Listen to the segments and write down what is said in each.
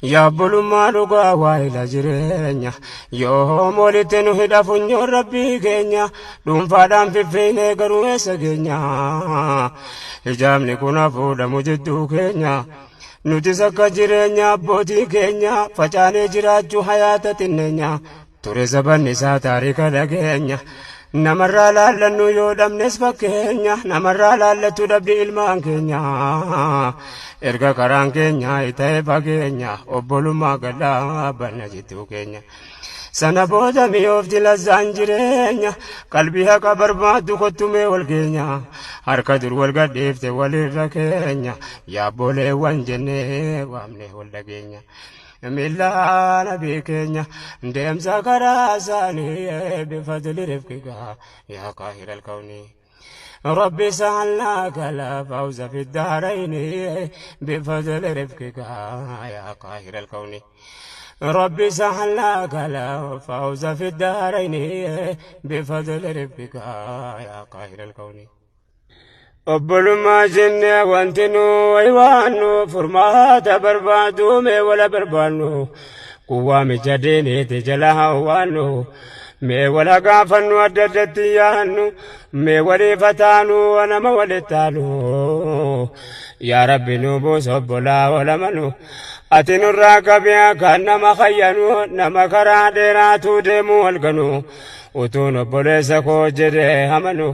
يا بلما لغا وايلا جرينيا يوم ولتنو هدا فنيو ربي كينيا دون فادام في فيني قروا سكينيا هجامني كنا فودا مجدو كينيا نتسكى جرينيا بوتي كينيا فجاني جراجو حياة تنينيا توري زبان نسا تاريكا لكينيا نمرا لالنو يودم نسفا كينيا نمرا لالتو دبدي ilmaan keenya erga karaan keenya ita'e fageenya obbolummaa gadhaa banna jittuu keenya sana booda mi'oofti lazzaan jireenya qalbii haqa barbaaddu kottumee wal keenya harka dur wal gadhiifte walirra keenya yaabboleewwan jennee waamne wal dhageenya ميلا نبي كينيا ديم سكرا ساني بفضل رفقك يا قاهر الكون ربي سهلناك لا فوز في الدارين بفضل رفقك يا قاهر الكون ربي سهلناك لا فوز في الدارين بفضل رفقك يا قاهر الكون obbolummaa jennee wanti nu aywaannu furmaata barbaadu mee wala barbaannu kuwaa micha deeneeti jala hawwaannu mee wala gaafannu adda addatti yaannu mee waliifataanu nama walittaanu yaa rabbi nu buusa obbolaa walamanu ati nurraa qabee kan nama khayyanu nama karaa dheeraatu deemu halkanu utuun obboleessa koo jedhee amanu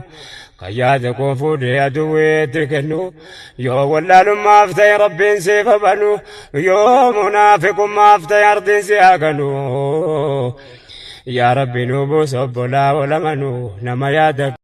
قيادة كفود أدوي تكنو يو ولا لما أفتي ربي سيف بنو يو منافق ما أفتي أرض سياقنو يا ربي نوبو سبلا ولا منو نما يادك